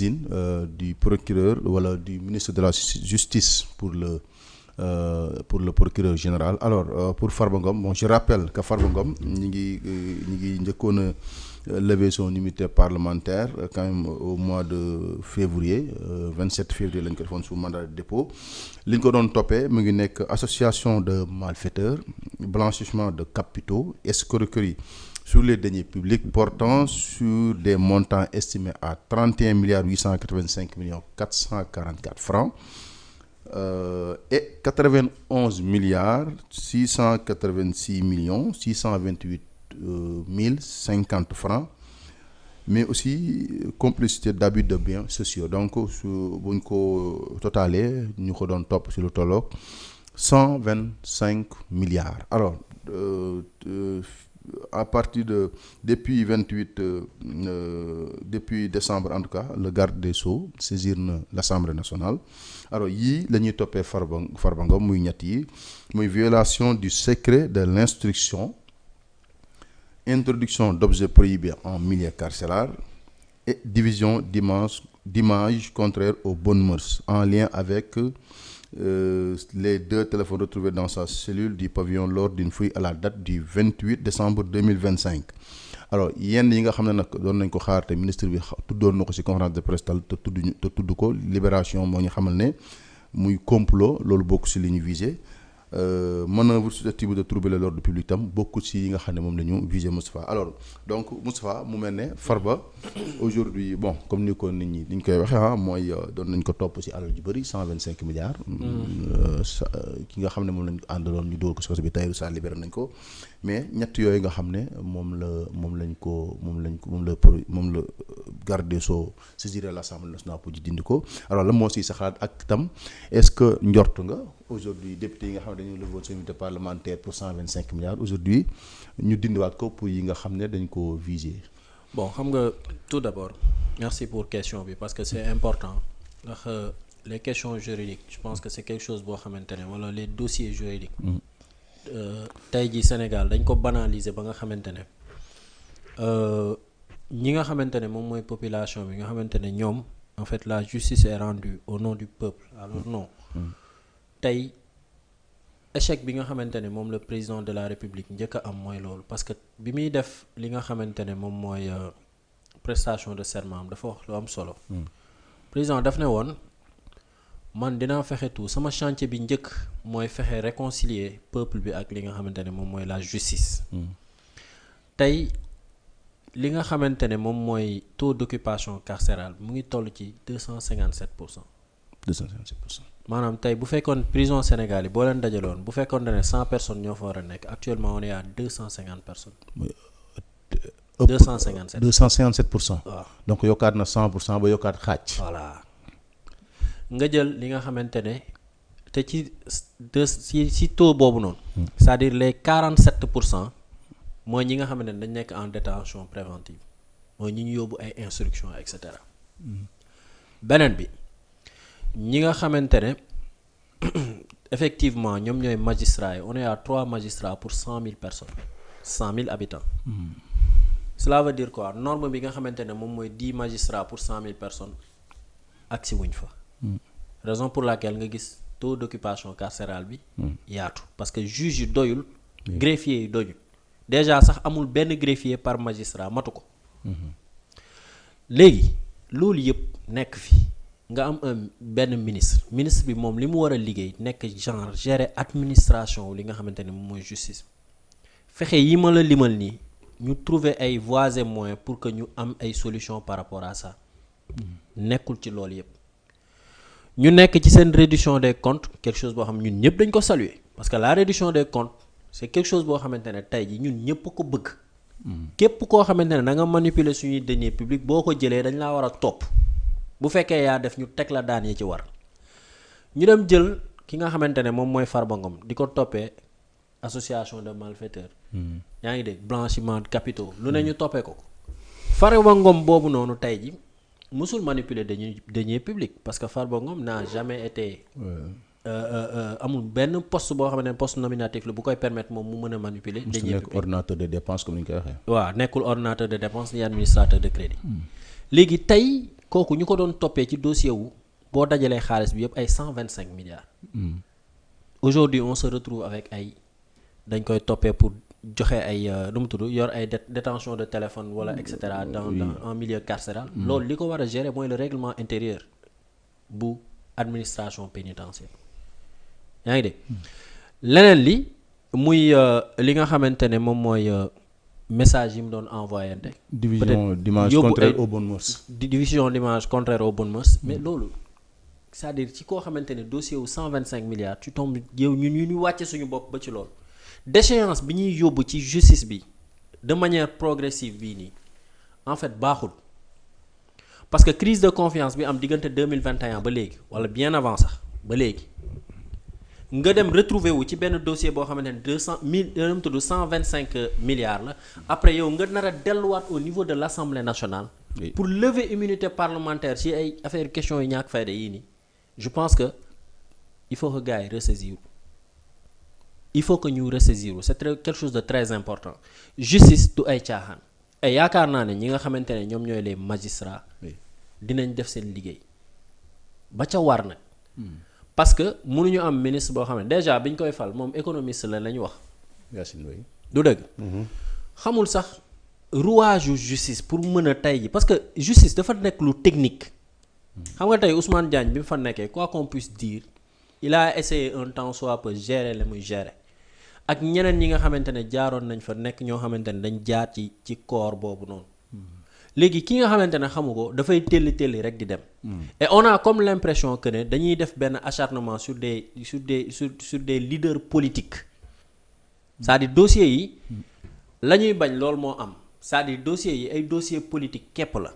du procureur wala du ministre de la justice pour le procureur général. Alors pour Farba Ngom, bon, je rappelle que Farba Ngom ñi ngi njëkkoon a lever son immunité parlementaire quand même au mois de février 27 février lañ ko defoon sous mandat de dépôt. li ñu ko doon toppee mu ngi nekk association de malfaiteurs, blanchissement de capitaux, escroquerie sur les deniers publics portant sur des montants estimés à 31 milliards 885 millions 444 francs et 91 milliards 686 millions 628 mille 50 francs, mais aussi complicité d'abus de biens sociaux. Donc su buñ ko totalee ñu ko doon topp ci lu tolloog 125 milliards. Alors à partir de depuis décembre en tout cas, le garde des Sceaux saisir na l'Assemblée nationale. Alors yii la ñuy toppee Farba Ngom muy ñett yi, muy violation du secret de l'instruction, introduction d'objets prohibés en milieu carcéral et division d'images contraires aux bonnes mœurs en lien avec les 2 téléphones retrouvés dans sa cellule du pavillon lors d'une fouille à la date du 28 décembre 2025. Alors yenn yi nga xam ne nag doon nañ ko xaar te ministre bi tuddoon na ko ci conférence de presse te tudd ko Libération moo ñu xamal ne muy complot, loolu bokk ci li ñu visé. Manœuvre susceptible de troubler l'ordre public tam bokku ci yi nga xam ne moom la ñu visé Moustapha. Alors donc Moustapha mu mel ne Farba aujourd'hui, bon, comme ni ko nit ñi ni ñu koy waxee mooy doon nañ ko topp ci alal ju bëri 125 milliards. Ki nga xam ne moom lañ àndaloon ñu dóor ko ci kaso bi Tahirou Sarr libéré nañ ko, mais ñett yooyu nga xam ne moom la garde des Sceaux saisir l'Assemblée nationale pour ji dindi ko. Alors la moo si sa xalaat ak tam est-ce que njort nga aujourd'hui député yi nga xam ne dañu lever seen immunité parlementaire pour 125 milliards aujourd'hui ñu dindiwaat ko pour yi nga xam ne dañ ko viser? Bon, xam nga tout d'abord merci pour question bi parce que c'est important ndax les questions juridiques je pense que c'est quelque chose boo xamante ne wala les dossiers juridiques tey jii Sénégal dañ ko banaliser ba nga xamante ne ñi nga xamante ne moom mooy population bi nga xamante ne ñoom en fait la justice est rendue au nom du peuple alors non tey échec bi nga xamante ne moom le président de la République njëkk a am mooy loolu parce que bi muy def li nga xamante ne moom mooy prestation de serment am dafa wax lu am solo. Président daf ne woon man dinaa fexe tout sama chantier bi njëkk mooy fexe réconcilier peuple bi ak li nga xamante ne moom mooy la justice. tey li nga xamante ne moom mooy taux d'occupation carcérale mu ngi toll ci 257%. 257%. maanaam tey bu fekkoon prison Sénégal yi boo leen dajaloon bu fekkoon ne 100 personnes ñoo fa war a nekk actuellement on est à 250 personnes. 257. 257%. waaw donc yokkaat na 100% ba yokkaat xaaj. voilà nga jël li nga xamante ne te ci taux boobu noonu. c'est-à-dire les 47% mooy ñi nga xamante ne dañ nekk en détention préventive mooy ñi ñu yóbbu ay instructions et cetera. beneen bi. ñi nga xamante ne effectivement ñoom ñooy magistrats yi on est à 3 magistrats pour 100 000 personnes 100 000 habitants. Cela veut dire quoi norme bi nga xamante ne moom mooy 10 magistrats pour 100 000 personnes agsi wuñ fa. Raison pour laquelle nga gis taux d'occupation carcérale bi yaatu parce que juge yi doyul. greffier yi doyul déjà sax amul benn greffier par magistrat matu ko. léegi loolu yëpp nekk fi. nga am benn ministre bi moom li mu war a liggéey nekk genre gérer administration li nga xamante ne moom mooy justice fexe yi ma la limal nii ñu trouver ay voies et moyens pour que ñu am ay solutions par rapport à ça nekkul ci loolu yëpp ñu nekk ci seen réduction des comptes quelque chose boo xam ñun ñëpp dañ ko saluer parce que la réduction des comptes c'est quelque chose boo xamante ne tey ji ñun ñëpp ko bëgg képp koo xamante ne da nga manipuler suñuy deniers publics boo ko jëlee dañ laa war a topp bu fekkee yaa def ñu teg la daan yi ci war ñu dem jël ki nga xamante ne moom mooy Farba Ngom di ko toppee association de malfaiteurs. yaa ngi dégg blanchiment de capitaux lu ne ñu toppee ko Farba Ngom boobu noonu tey ji musul manipuler deniers publics parce que Farba Ngom n'a jamais été amul benn poste boo xamante ne poste nominatif la bu koy permettre moom mu mën a manipuler deniers publics. nekk ordonnateur de dépenses comme ni ñu koy waxee. waaw nekkul ordonnateur de dépenses ni administrateur de crédit. léegi tey kooku ñu ko doon toppee ci dossier wu boo dajalee xaalis bi yëpp ay 125 milliards. Aujourd'hui on se retrouve avec ay dañ koy toppee pour joxe ay nu mu tudd yor ay détention de téléphone wala et cetera dans en milieu carcéral. Loolu li ko war a gérer mooy le règlement intérieur bu administration pénitentiaire yaa ngi dégg. leneen li muy li nga xamante ne moom mooy message yi mu doon envoyé te division d'image contraire aux bonnes mœurs. division d'image contraire aux bonnes mœurs. Mais loolu c'est-à-dire ci koo xamante ne dossier wu 125 milliards tu tombes yow ñu wàcce suñu bopp ba ci loolu. Déchéance bi ñuy yóbbu ci justice bi de manière progressive bii nii en fait baaxul parce que crise de confiance bi am diggante 2021 ba léegi wala bien avant sax ba léegi nga dem retrouver wu ci benn dossier boo xamante ne 125 milliards la après yow nga nar a delluwaat au niveau de l'Assemblée nationale. Oui. Pour lever immunité parlementaire ci ay affaire questions yi ñàkk fayda yii nii je pense que il faut que gars yi ressaisir. Il faut que ñu ressaisir c'est quelque chose de très important justice du ay caaxaan et yaakaar naa ne ñi nga xamante ne ñoom ñooy les magistrats dinañ def seen liggéey ba ca war nag parce que mënuñu am ministre boo xam ne déjà biñ koy fal moom économiste la ñu wax du dëgg xamul sax rouage justice pour mën a tey ji parce que justice dafa nekk lu technique xam nga tey Ousmane Diagne bi mu fa nekkee quoi qu'on puisse dire il a essayé un temps soit peu gérer la muy gérer ak ñeneen ñi nga xamante ne jaaroon nañ fa nekk ñoo xamante ne dañ jaar ci corps boobu noonu léegi ki nga xamante ne xamu ko dafay telli rek di dem. Et on a comme l'impression que ne dañuy def benn acharnement sur des leaders politiques c'est-à-dire dossiers yi la ñuy bañ loolu moo am c'est-à-dire dossiers yi ay dossiers politiques képp la.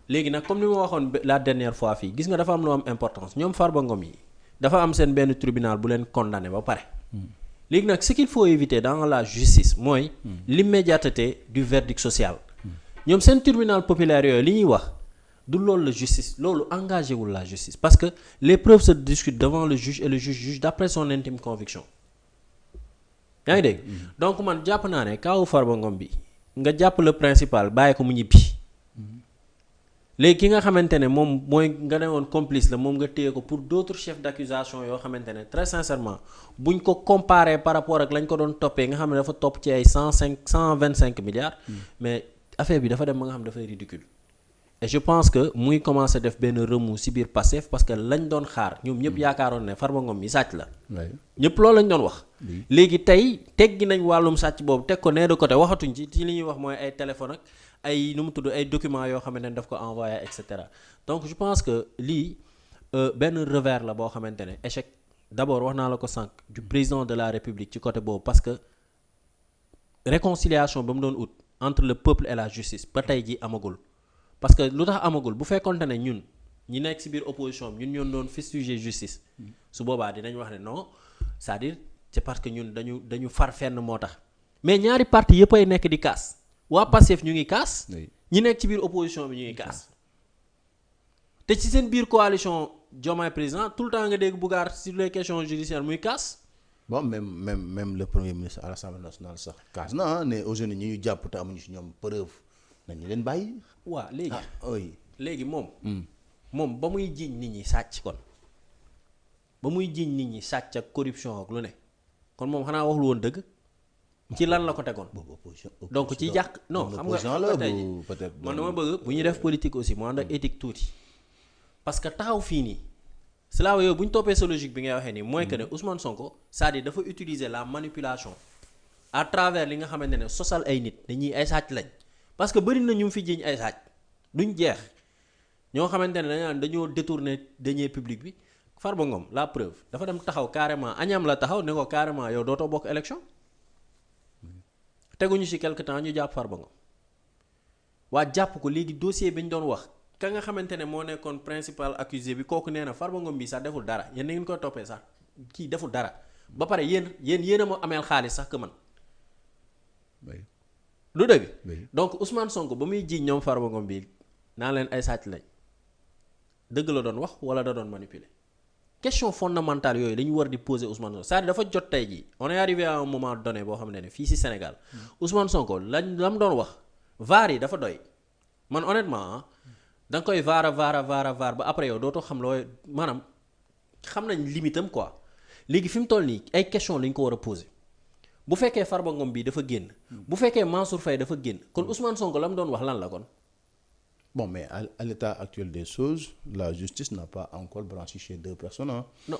léegi nag comme ni ma waxoon la dernière fois fii gis nga dafa am lu am importance ñoom Farba Ngom yi. dafa am seen benn tribunal bu leen condamné ba pare léegi nag ce qu'il faut éviter dans la justice mooy l'immédiateté du verdict social ñoom seen tribunal populaire yooyu li ñuy wax du loolu la justice loolu engagé wul la justice parce que les preuves se discutent devant le juge et le juge juge d'après son intime conviction yaa ngi dégg donc man jàpp naa ne kaawu Farba Ngom bi nga jàpp le principal bàyyi ko mu ñibbi léegi ki nga xamante ne moom mooy nga ne woon complice la moom nga téye ko pour d'autres chefs d'accusation yoo xamante ne très sincèrement buñ ko comparer par rapport ak lañ ko doon toppee nga xam ne dafa topp ci ay 125 milliards mais affaire bi dafa dem ba nga xam ne dafay ridicule et je pense que muy commencer def benn remous ci biir Pastef parce que lañ doon xaar ñoom ñëpp yaakaaroon ne Farba Ngom mi sàcc la ñëpp loolu lañ doon wax léegi tey teggi nañ wàllum sàcc boobu teg ko nee de côté waxatuñ ci li ñuy wax mooy ay téléphone ak ay nu mu tudd ay documents yoo xamante ne daf ko envoyé et cetera donc je pense que lii benn revers la boo xamante ne échec d'abord wax naa la ko sànq du président de la République ci côté boobu parce que réconciliation ba mu doon ut entre le peuple et la justice ba tey ji amagul parce que lu tax amagul bu fekkonte ne ñun ñi nekk ci biir opposition bi ñun ñoo doon fustiger justice su boobaa dinañ wax ne non c'est-à-dire c'est parce que ñun dañu far fenn moo tax mais ñaari parti yëpp ay nekk di kaas waa Pastef ñu ngi kaas ñi nekk ci biir opposition bi ñu ngi kaas te ci seen biir coalition Diomaye président tout le temps nga dégg Bougane sur les questions judiciaires muy kaas bon même le premier ministre à l'Assemblée nationale sax kaas na ne aujourd'hui ñi ñu jàpp te amuñu ci ñoom preuve nañu leen bàyyi waaw léegi oui léegi moom ba muy jiiñ nit ñi sàcc kon ba muy jiiñ nit ñi sàcc ak corruption ak lu ne kon moom xanaa waxul woon dëgg ci lan la ko tegoon donc ci jàq non xam nga tey man dama bëgg bu ñuy def politique aussi mu ànd ak éthique tuuti parce que taxaw fii nii cela yow bu ñu toppee sa logique bi ngay waxee nii mooy que ne Ousmane Sonko c'est-à-dire dafa utiliser la manipulation à travers li nga xamante ne sosal ay nit dañuy ay sàcc lañ parce que bëri na ñu fi jiiñ ay sàcc duñ jeex ñoo xamante ne dañoo détourner deniers publics bi Farba Ngom la preuve dafa dem taxaw carrément añam la taxaw ne ko carrément yow dootoo bokk élection teguñu ci quelque temps ñu jàpp Farba Ngom waa jàpp ko léegi dossier bi ñu doon wax ka nga xamante ne moo nekkoon principal accusé bi kooku nee na Farba Ngom bi sax deful dara yéen da ngeen koy toppee sax kii deful dara ba pare yéen a ma ameel xaalis sax que man lu dëgg donc Ousmane Sonko ba muy jiiñ ñoom Farba Ngom bi naa leen ay sàcc lañ dëgg la doon wax wala da doon manipuler question fondamentale yooyu dañu war di poser Ousmane Sonko c'est-à-dire dafa jot tey jii on est arrivé à un moment donné boo xam ne fii ci Sénégal Ousmane Sonko la mu doon wax vaar yi dafa doy man honnêtement da nga koy vaar ba après yow dootoo xam looy maanaam xam nañ limitam quoi léegi fi mu toll nii ay question lañ ko war a poser bu fekkee Farba Ngom bi dafa génn bu fekkee Mansour Faye dafa génn kon Ousmane Sonko la mu doon wax lan la kon. Bon, mais à l'état actuel des choses, la justice n'a pas encore blanchi deux personnes. Hein. Non.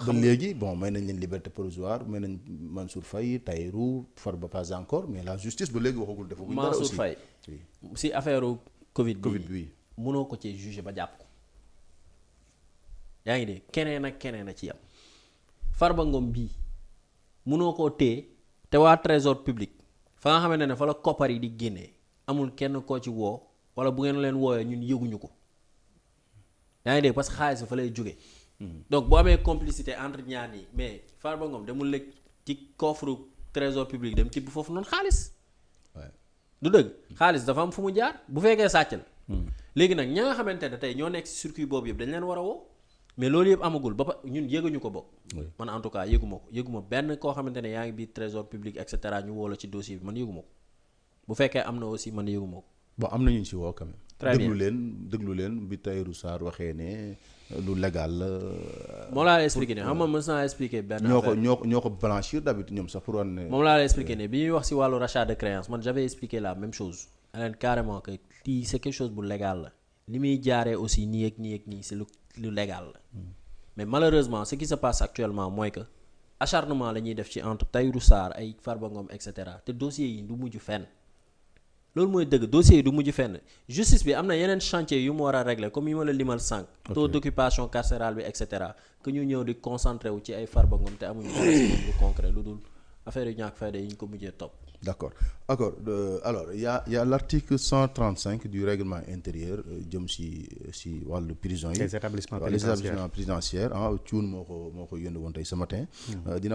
Ba léegi bon may nañ leen liberté provisoire may nañ Mansour Faye Tahirou Farba pas encore mais la justice ba léegi waxagul defagul dara aussi. Mansour Faye si affaire Covid bi mënoo ko ci juger ba jàpp ko yaa ngi dégg keneen a ci yam Farba Ngom bii mënoo koo téye te waa trésor public fa nga xamante ne fa la koppar yi di génnee amul kenn koo ci woo wala bu ngeen leen wooyee ñun yëguñu ko yaa ngi dégg parce que xaalis bi fa lay jóge donc boo amee complicité entre ñaar yi mais Farba Ngom demul lekk ci coffre trésor public dem tibb foofu noonu xaalis du dëgg xaalis dafa am fu mu jaar bu fekkee sàcc la léegi nag ña nga xamante ne tey ñoo nekk ci circuit boobu yëpp dañ leen war a woo mais loolu yëpp amagul ba ñun yëguñu ko bokk man en tout cas yëguma benn koo xamante ne yaa ngi biir trésor public et cetera ñu woo la ci dossier bi man yëguma ko bu fekkee am na aussi man yëguma ko bon am na ñu ci woo quand même. très bien déglu leen bi Tahirou Sarr waxee ne lu légal la. moom laa lay expliqué ne xam nga mës naa expliqué benn affaire ñoo ko blanchir d'habitude ñoom sax pour wan ne. moom laa lay expliqué ne bi ñuy wax ci wàllu rachat de créance man j'avais expliqué la même chose leen carrément que lii c'est quelque chose bu légal la li muy jaaree aussi nii ak nii c'est lu légal la mais malheureusement ce qui se passe actuellement mooy que acharnement la ñuy def ci entre Tahirou Sarr ay Farba Ngom et cetera te dossiers yi du mujj fenn. loolu mooy dëgg dossier yi du mujj fenn justice bi am na yeneen chantier yu mu war a régler comme yi ma la limal sànq. taux d'occupation carcérale bi et cetera que ñu ñëw di concentré wu ci ay Farba Ngom te amuñu lu concret lu dul affaire yu ñàkk fayda yi ñu ko mujjee topp. D'accord alors il y a l'article 135 du règlement intérieur jëm si wàllu prison yi. les établissements pénitentiaires ah Thioune moo ko yónni woon tey ce matin. dina